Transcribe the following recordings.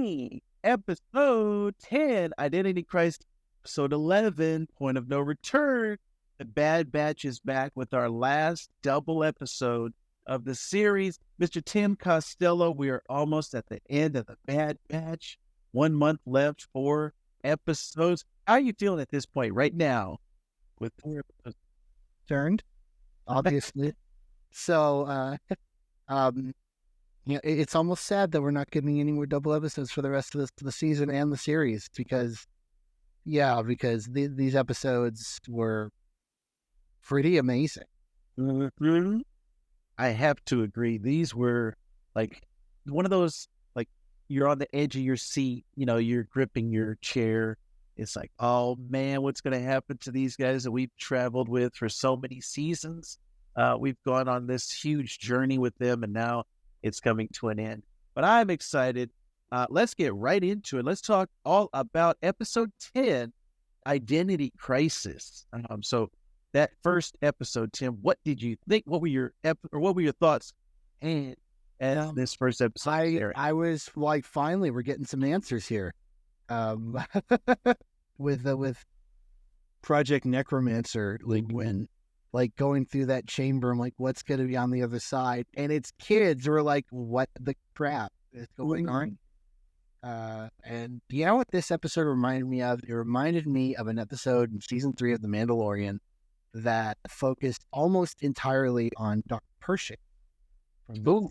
Bane, episode 10, Identity Crisis, episode 11, Point of No Return. The Bad Batch is back with our last double episode of the series. Mr. Tim Costello, we are almost at the end of the Bad Batch. 1 month left, 4 episodes. How are you feeling at this point right now with 4 episodes? Turned, obviously. So, it's almost sad that we're not getting any more double episodes for the rest of the season and the series because these episodes were pretty amazing. Mm-hmm. I have to agree. These were like one of those, like you're on the edge of your seat, you're gripping your chair. It's like, oh man, what's going to happen to these guys that we've traveled with for so many seasons? We've gone on this huge journey with them, and now it's coming to an end. But I'm excited. Let's get right into it. Let's talk all about episode 10, Identity Crisis. So that first episode, Tim, what did you think? What were your thoughts? And this first episode, I was like, finally, we're getting some answers here. With Project Necromancer, like going through that chamber, I'm like, what's going to be on the other side? And it's kids who are like, what the crap is going on? And you know what this episode reminded me of? It reminded me of an episode in season 3 of The Mandalorian that focused almost entirely on Dr. Pershing from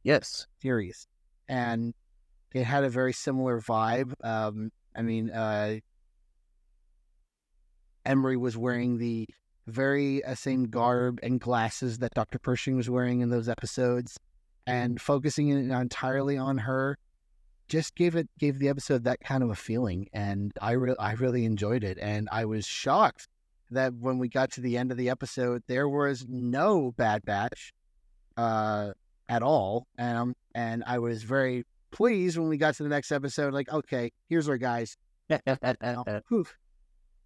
the series. And it had a very similar vibe. Emery was wearing the very same garb and glasses that Dr. Pershing was wearing in those episodes, and focusing it entirely on her just gave the episode that kind of a feeling, and I really enjoyed it. And I was shocked that when we got to the end of the episode, there was no Bad Batch at all, and I was very pleased when we got to the next episode. Like, okay, here's our guys.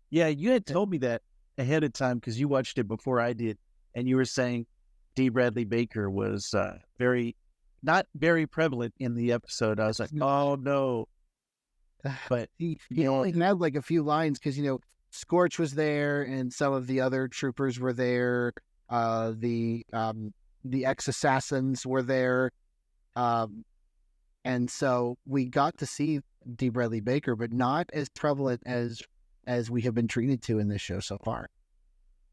Yeah, you had told me that ahead of time because you watched it before I did, and you were saying D. Bradley Baker was not very prevalent in the episode. I was like, oh no. But he only had like a few lines because Scorch was there and some of the other troopers were there. The ex-assassins were there. And so we got to see D. Bradley Baker, but not as prevalent as we have been treated to in this show so far.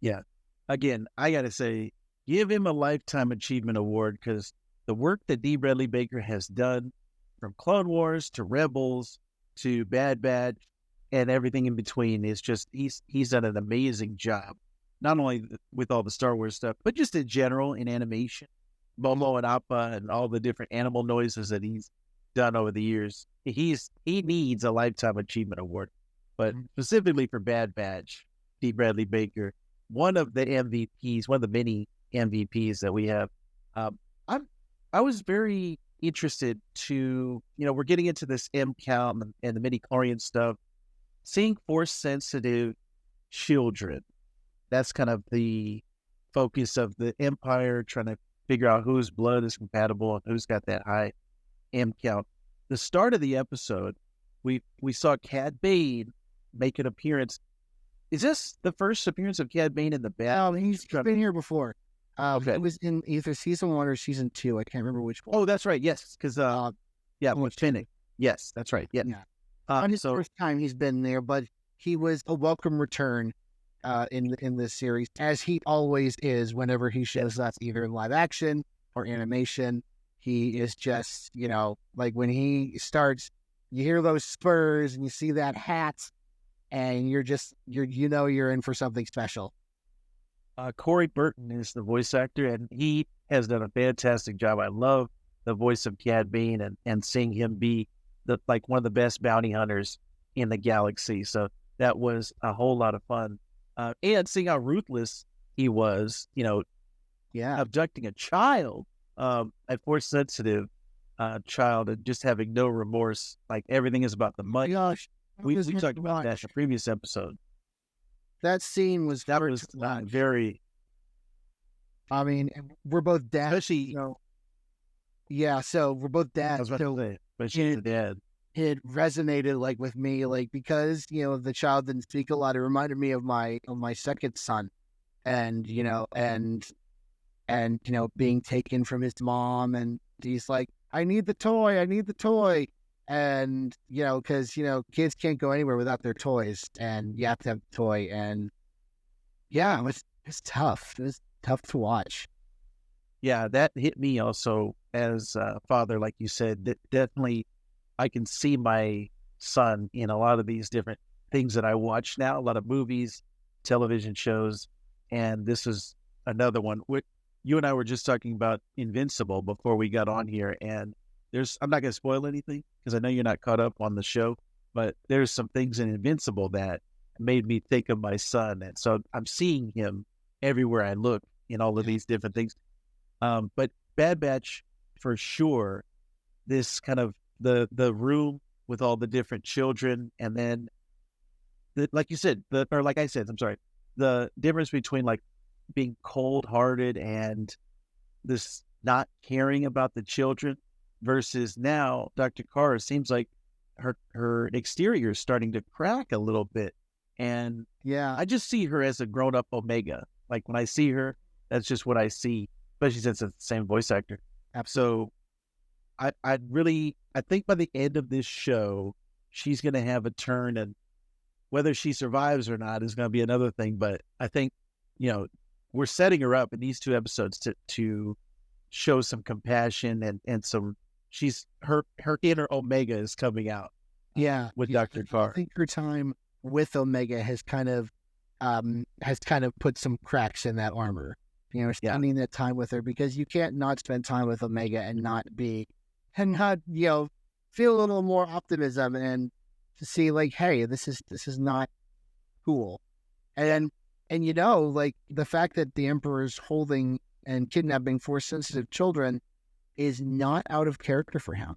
Yeah. Again, I got to say, give him a Lifetime Achievement Award because the work that D. Bradley Baker has done from Clone Wars to Rebels to Bad Batch and everything in between is just, he's done an amazing job. Not only with all the Star Wars stuff, but just in general in animation. Momo and Appa and all the different animal noises that he's done over the years. He needs a Lifetime Achievement Award. But specifically for Bad Batch, D. Bradley Baker, one of the MVPs, one of the many MVPs that we have. I was very interested to, we're getting into this M count and the midi-chlorian stuff, seeing Force-sensitive children. That's kind of the focus of the Empire, trying to figure out whose blood is compatible and who's got that high M count. The start of the episode, we saw CAD Bane make an appearance. Is this the first appearance of CAD Bane in the Bad? He's been here before. Okay. It was in either season 1 or season 2. I can't remember which one. Oh, that's right. Yes, because with Finnick. Yes, that's right. Yeah. On his first time he's been there, but he was a welcome return in this series, as he always is whenever he shows up, either in live action or animation. He is just, like when he starts, you hear those spurs and you see that hat, and you're in for something special. Corey Burton is the voice actor, and he has done a fantastic job. I love the voice of CAD Bane and seeing him be one of the best bounty hunters in the galaxy. So that was a whole lot of fun. And seeing how ruthless he was, abducting a child, a Force-sensitive child, and just having no remorse. Like, everything is about the money. Gosh, we talked about that in a previous episode. That scene was very. I mean, we're both dads. Especially, so we're both dads. I was about to say, but she's a dad. it resonated like with me, like because the child didn't speak a lot. It reminded me of my second son, and being taken from his mom, and he's like, I need the toy, and because kids can't go anywhere without their toys, and you have to have the toy, and yeah, it's tough. It was tough to watch. Yeah, that hit me also as a father, like you said. Definitely, I can see my son in a lot of these different things that I watch now, a lot of movies, television shows, and this is another one. You and I were just talking about Invincible before we got on here, and I'm not going to spoil anything because I know you're not caught up on the show, but there's some things in Invincible that made me think of my son, and so I'm seeing him everywhere I look in all of these different things. But Bad Batch, for sure, this kind of the room with all the different children, and then like you said, like I said, I'm sorry, the difference between like being cold-hearted and this not caring about the children versus now Dr. Carr seems like her exterior is starting to crack a little bit, and I just see her as a grown-up Omega. Like when I see her, that's just what I see, especially since it's the same voice actor. So I think by the end of this show, she's going to have a turn, and whether she survives or not is going to be another thing. But I think, we're setting her up in these 2 episodes to show some compassion and some, her inner Omega is coming out. With Dr. Carr. I think her time with Omega has kind of put some cracks in that armor. Spending that time with her, because you can't not spend time with Omega and not feel a little more optimism and to see like, hey, this is not cool. And like the fact that the Emperor is holding and kidnapping Force-sensitive children is not out of character for him.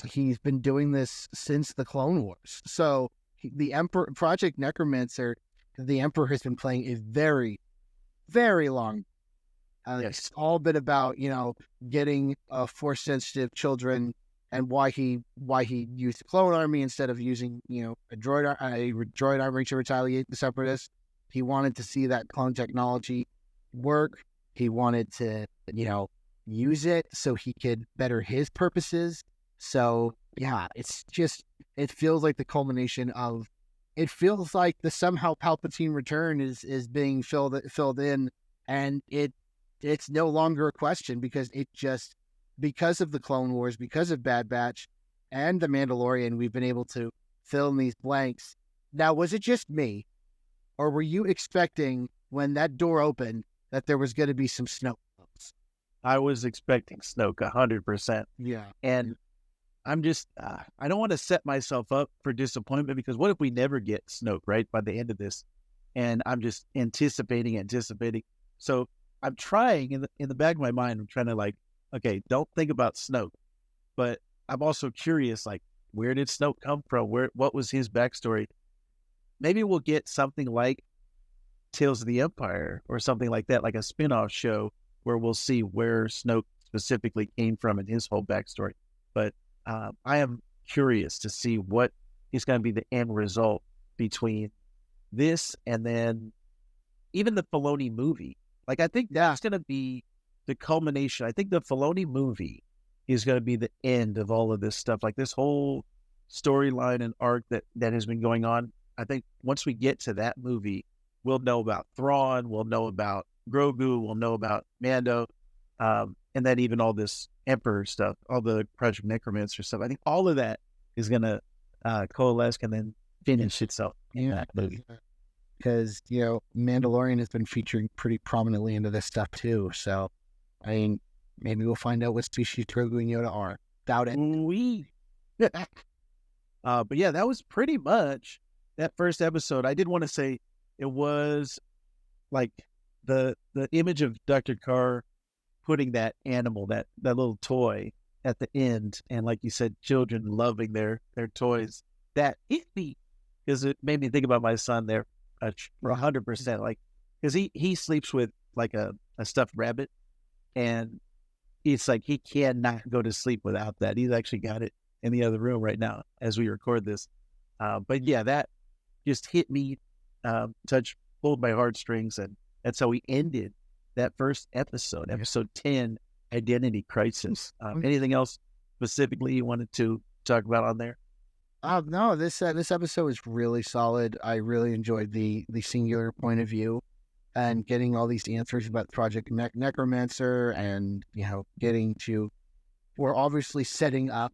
He's been doing this since the Clone Wars. So the Emperor, Project Necromancer, the Emperor has been playing a very, very long. It's all been about getting Force-sensitive children, and why he used the clone army instead of using a droid army to retaliate the Separatists. He wanted to see that clone technology work. He wanted to use it so he could better his purposes. So yeah, it feels like the culmination of. It feels like the somehow Palpatine return is being filled in, and it's no longer a question, because because of the Clone Wars, because of Bad Batch and The Mandalorian, we've been able to fill in these blanks. Now, was it just me, or were you expecting when that door opened that there was going to be some Snoke? I was expecting Snoke 100%. Yeah, and I'm just, I don't want to set myself up for disappointment, because what if we never get Snoke, right, by the end of this? And I'm just anticipating. So I'm trying, in the back of my mind, I'm trying to like, okay, don't think about Snoke. But I'm also curious, like, where did Snoke come from? What was his backstory? Maybe we'll get something like Tales of the Empire or something like that, like a spin-off show where we'll see where Snoke specifically came from and his whole backstory. But I am curious to see what is going to be the end result between this and then even the Filoni movie. Like, I think that's going to be the culmination. I think the Filoni movie is going to be the end of all of this stuff. Like this whole storyline and arc that has been going on. I think once we get to that movie, we'll know about Thrawn, we'll know about Grogu, we'll know about Mando, and then even all this Emperor stuff, all the Project Necromancer stuff. I think all of that is going to coalesce and then finish itself in that movie. Because, Mandalorian has been featuring pretty prominently into this stuff too. So, I mean, maybe we'll find out what species Grogu and Yoda are. Doubt it. But yeah, that was pretty much that first episode. I did want to say it was like the image of Dr. Carr putting that animal, that little toy at the end, and like you said, children loving their toys. That hit me because it made me think about my son there for 100%. Like, because he sleeps with like a stuffed rabbit, and it's like he cannot go to sleep without that. He's actually got it in the other room right now as we record this. But yeah, that just hit me, pulled my heartstrings, and that's how we ended that first episode, episode 10, Identity Crisis. Anything else specifically you wanted to talk about on there? No, this episode was really solid. I really enjoyed the singular point of view and getting all these answers about Project Necromancer, and we're obviously setting up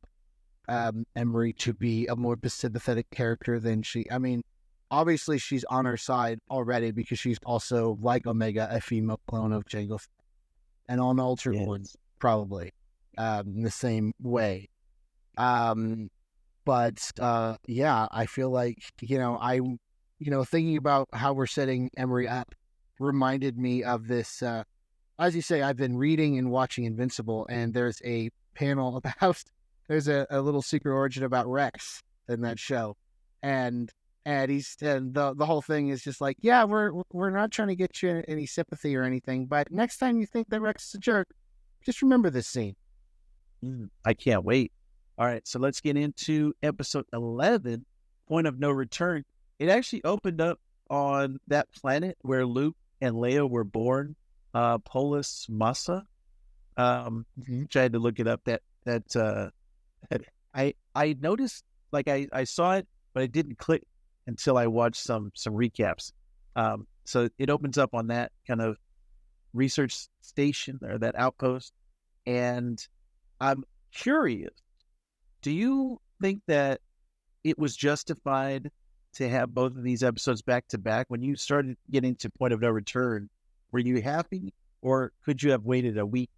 Emery to be a more sympathetic character than she. I mean, obviously she's on our side already because she's also, like Omega, a female clone of Jango, and on Altered Ones probably in the same way. But yeah, I feel like thinking about how we're setting Emery up reminded me of this. As you say, I've been reading and watching Invincible, and there's a panel about there's a little secret origin about Rex in that show, and the whole thing is just like, yeah, we're not trying to get you any sympathy or anything, but next time you think that Rex is a jerk, just remember this scene. I can't wait. All right, so let's get into episode 11, Point of No Return. It actually opened up on that planet where Luke and Leia were born, Polis Massa. Which I had to look it up. I noticed, like I saw it, but I didn't click until I watched some recaps. So it opens up on that kind of research station or that outpost, and I'm curious. Do you think that it was justified to have both of these episodes back to back? When you started getting to Point of No Return, were you happy, or could you have waited a week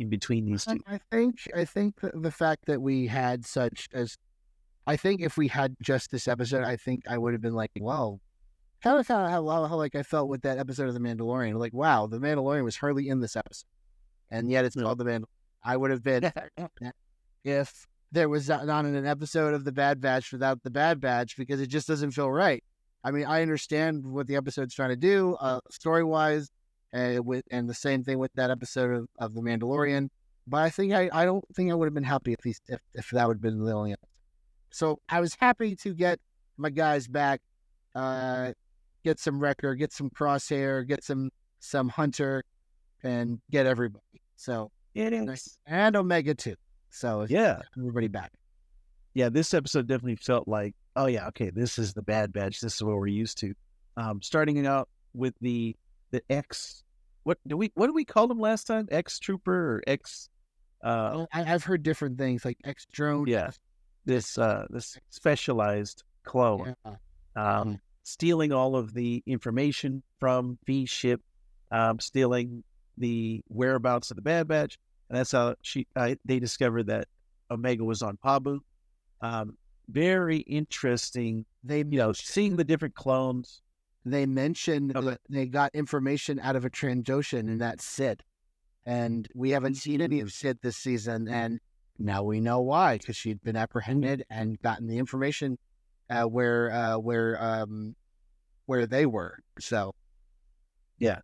in between these two? I think the fact that we had I think if we had just this episode, I think I would have been like, wow, kind of how like I felt with that episode of The Mandalorian. Like, wow, The Mandalorian was hardly in this episode, and yet it's called The Mandalorian. I would have been if there was not an episode of The Bad Batch without The Bad Batch, because it just doesn't feel right. I mean, I understand what the episode's trying to do, story-wise, and the same thing with that episode of The Mandalorian. But I think I don't think I would have been happy if that would have been the only episode. So I was happy to get my guys back, get some Wrecker, get some Crosshair, get some Hunter, and get everybody. So and Omega too. So yeah, everybody back. Yeah, this episode definitely felt like, oh yeah, okay, this is the Bad Batch. This is what we're used to. Starting out with the X. What do we call them last time? X Trooper or X? I've heard different things like X Drone. Yeah, this specialized clone, stealing all of the information from V ship, stealing the whereabouts of the Bad Batch. And that's how they discovered that Omega was on Habu. Very interesting. Seeing the different clones. They mentioned that they got information out of a Trandoshan, and that's Sid. And we haven't seen any of Sid this season, and now we know why, because she'd been apprehended and gotten the information where they were. So, yeah,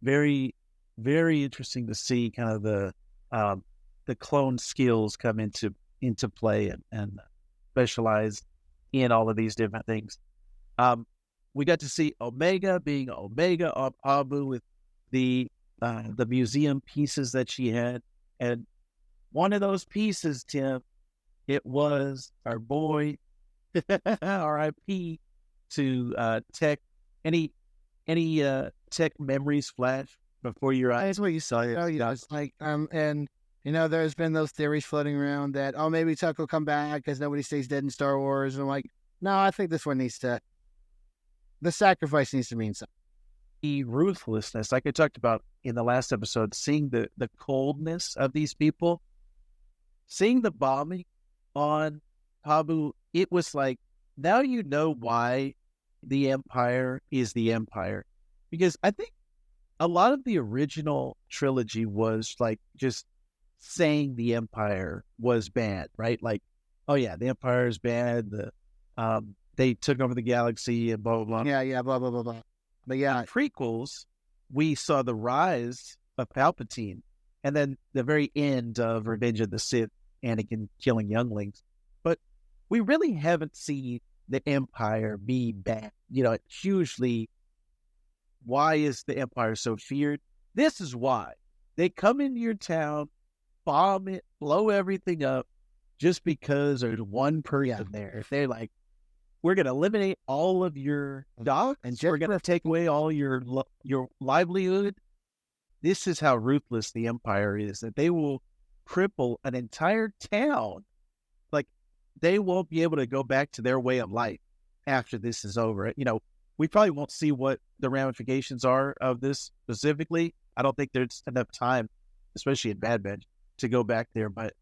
very, very interesting to see kind of the clone skills come into play and specialize in all of these different things. We got to see Omega being Omega on Habu with the museum pieces that she had, and one of those pieces, Tim, it was our boy R.I.P. to Tech. Any Tech memories flash before your eyes? That's what you saw. It's like and there's been those theories floating around that maybe Tech will come back because nobody stays dead in Star Wars. And I'm like, no, I think this one the sacrifice needs to mean something. The ruthlessness, like I talked about in the last episode, seeing the coldness of these people, seeing the bombing on Habu, it was like, now you know why the Empire is the Empire. Because I think a lot of the original trilogy was like just saying the Empire was bad, right? Like, oh yeah, the Empire is bad. They took over the galaxy and blah, blah, blah. Yeah, blah, blah, blah, blah. But yeah. In prequels, we saw the rise of Palpatine, and then the very end of Revenge of the Sith, Anakin killing younglings. But we really haven't seen the Empire be bad. It's usually, why is the Empire so feared? This is why. They come into your town, bomb it, blow everything up, just because there's one person there. They're like, we're going to eliminate all of your docks, and we're going to take away all your livelihood. This is how ruthless the Empire is, that they will cripple an entire town. Like, they won't be able to go back to their way of life after this is over. We probably won't see what the ramifications are of this specifically. I don't think there's enough time, especially in Bad Batch, to go back there. But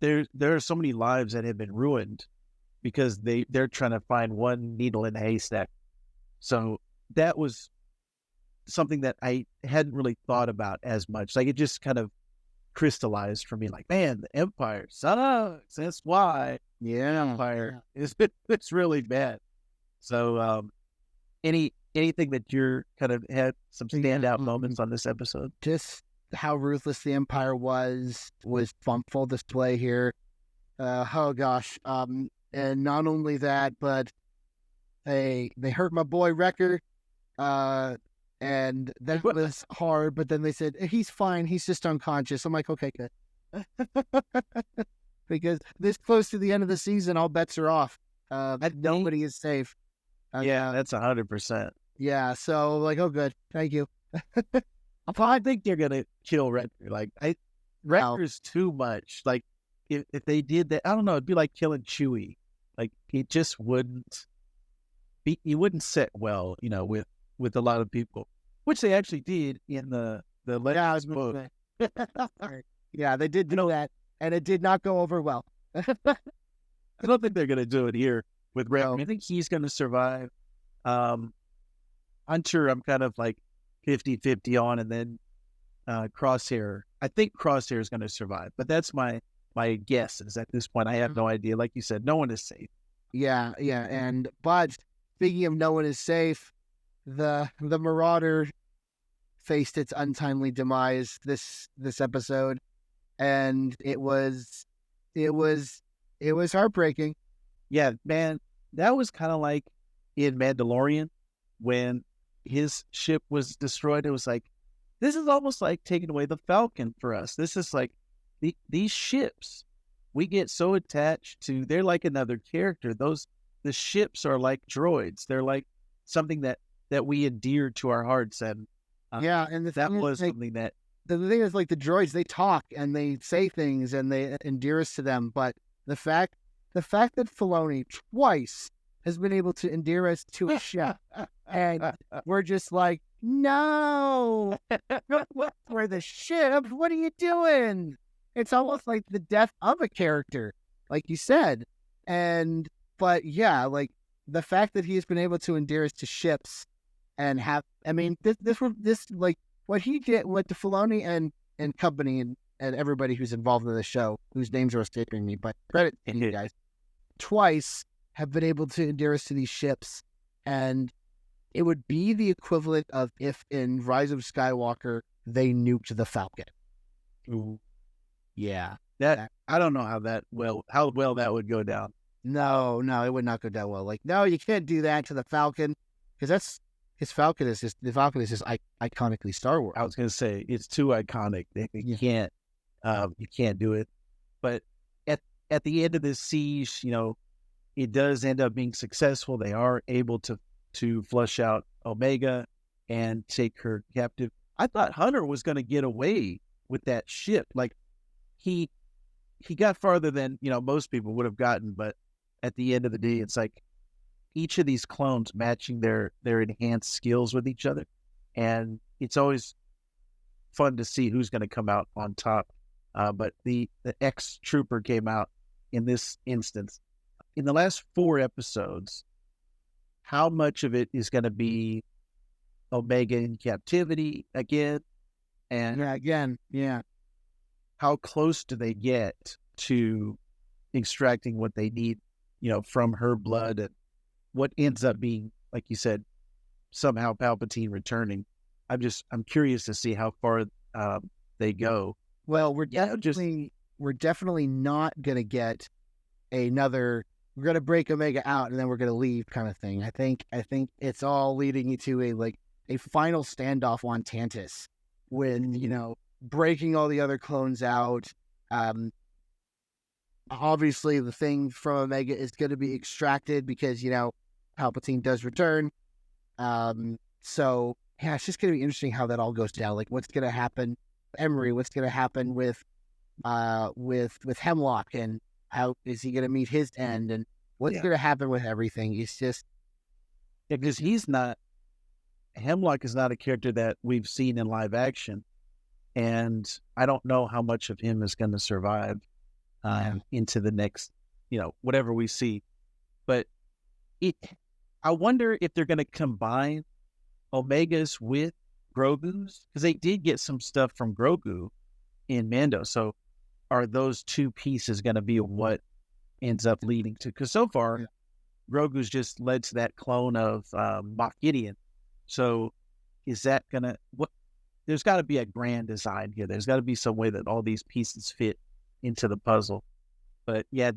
there are so many lives that have been ruined because they're trying to find one needle in a haystack. So that was something that I hadn't really thought about as much. Like, it just kind of crystallized for me. Like, man, the Empire sucks. That's why the Empire it's really bad. So, anything that you're kind of had some standout moments on this episode? Just how ruthless the Empire was on full display here. Oh gosh. And not only that, but they hurt my boy Wrecker. And that was hard, but then they said, he's fine, he's just unconscious. I'm like, okay, good. Because this close to the end of the season, all bets are off. Nobody is safe. Yeah, that's 100%. Yeah, so like, oh, good. Thank you. I think they're going to kill Wrecker. Like, Wrecker's too much. Like, if they did that, I don't know, it'd be like killing Chewie. Like, it just wouldn't sit well, with a lot of people, which they actually did in the last book. Yeah, they did do that, and it did not go over well. I don't think they're going to do it here with Wrecker. No. I think he's going to survive. Hunter, I'm kind of like 50-50 on, and then Crosshair. I think Crosshair is going to survive, but that's my guess is at this point. I have no idea. Like you said, no one is safe. Yeah, but speaking of no one is safe, the Marauder faced its untimely demise this episode, and it was heartbreaking. Yeah, man, that was kind of like in Mandalorian when his ship was destroyed. It was like, this is almost like taking away the Falcon for us. This is like these ships we get so attached to. They're like another character. The ships are like droids. They're like something that we endear to our hearts. And and that was something that the thing is, like, the droids, they talk and they say things and they endear us to them. But the fact that Filoni twice has been able to endear us to a ship, and we're just like, no, we're the ship. What are you doing? It's almost like the death of a character, like you said. But yeah, like the fact that he's been able to endear us to ships and have, I mean, this like what he did, what the Filoni and company and everybody who's involved in the show, whose names are escaping me, but credit to you guys, twice have been able to endear us to these ships. And it would be the equivalent of if in Rise of Skywalker they nuked the Falcon. Ooh. Yeah. That I don't know how well that would go down. No, it would not go down well. Like, no, you can't do that to the Falcon, because the Falcon is just iconically Star Wars. I was going to say it's too iconic. You can't do it. But at the end of this siege, it does end up being successful. They are able to flush out Omega and take her captive. I thought Hunter was going to get away with that ship. Like, he got farther than most people would have gotten, but at the end of the day, it's like each of these clones matching their enhanced skills with each other, and it's always fun to see who's going to come out on top. But the ex-trooper came out in this instance. In the last 4 episodes, how much of it is going to be Omega in captivity again? And how close do they get to extracting what they need, from her blood, and what ends up being, like you said, somehow Palpatine returning. I'm curious to see how far they go. Well, we're definitely we're definitely not gonna get another. We're gonna break Omega out and then we're gonna leave kind of thing. I think it's all leading you to a final standoff on Tantus when, breaking all the other clones out. Obviously the thing from Omega is going to be extracted because, Palpatine does return. So yeah, it's just going to be interesting how that all goes down. Like what's going to happen, Emery, what's going to happen with Hemlock, and how is he going to meet his end, and what's going to happen with everything. It's just, because Hemlock is not a character that we've seen in live action. And I don't know how much of him is going to survive into the next, whatever we see. But I wonder if they're going to combine Omegas with Grogu's, because they did get some stuff from Grogu in Mando. So are those two pieces going to be what ends up leading to? Because so far, Grogu's just led to that clone of Moff Gideon. So is that going to... There's got to be a grand design here. There's got to be some way that all these pieces fit into the puzzle. But yeah,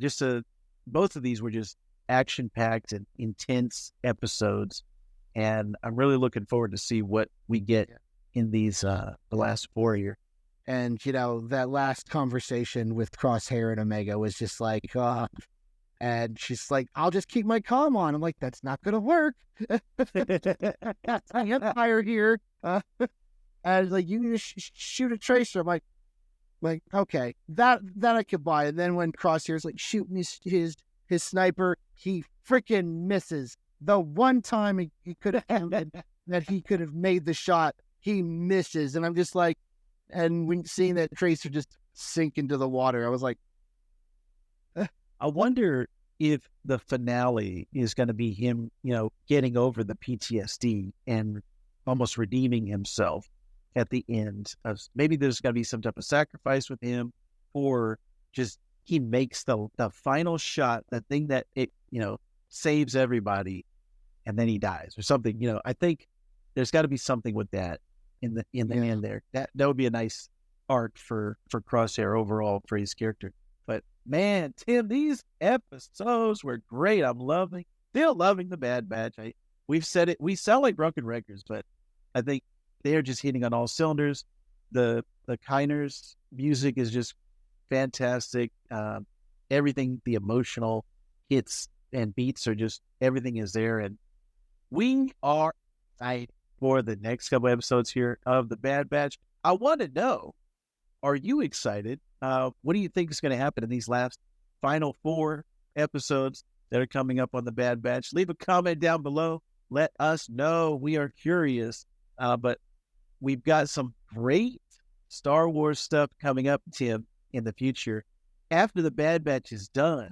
both of these were just action-packed and intense episodes. And I'm really looking forward to see what we get in these, the last 4 here. And, that last conversation with Crosshair and Omega was just like, and she's like, I'll just keep my comm on. I'm like, that's not going to work. That's the Empire here. And like, you can shoot a tracer. I'm like, okay, that I could buy. And then when Crosshair's like shooting his sniper, he freaking misses. The one time he could have that he could have made the shot, he misses. And I'm just like, and when seeing that tracer just sink into the water, I was like, I wonder if the finale is going to be him, getting over the PTSD and almost redeeming himself at the end. Maybe there's going to be some type of sacrifice with him, or just he makes the final shot, the thing that it saves everybody, and then he dies or something. I think there's got to be something with that in the end there. That would be a nice arc for Crosshair overall for his character. But man, Tim, these episodes were great. I'm still loving the Bad Batch. We've said it. We sound like broken records, but I think they are just hitting on all cylinders. The Kyner's music is just fantastic. Everything, the emotional hits and beats are just, everything is there. And we are excited for the next couple episodes here of the Bad Batch. I want to know, are you excited? What do you think is going to happen in these last final 4 episodes that are coming up on the Bad Batch? Leave a comment down below. Let us know. We are curious. But we've got some great Star Wars stuff coming up, Tim, in the future. After the Bad Batch is done,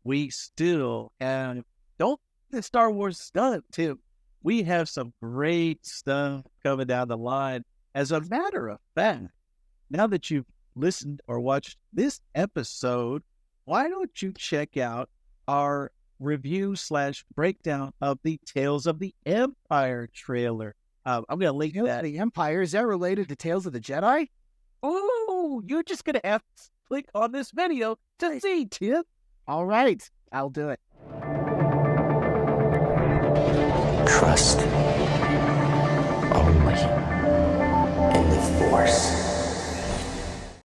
we still have... Don't think Star Wars is done, Tim. We have some great stuff coming down the line. As a matter of fact, now that you've listened or watched this episode, why don't you check out our review / breakdown of the Tales of the Empire trailer. I'm going to link that. The Empire, is that related to Tales of the Jedi? Oh, you're just going to have to click on this video to see, Tim. All right, I'll do it. Trust only in the Force.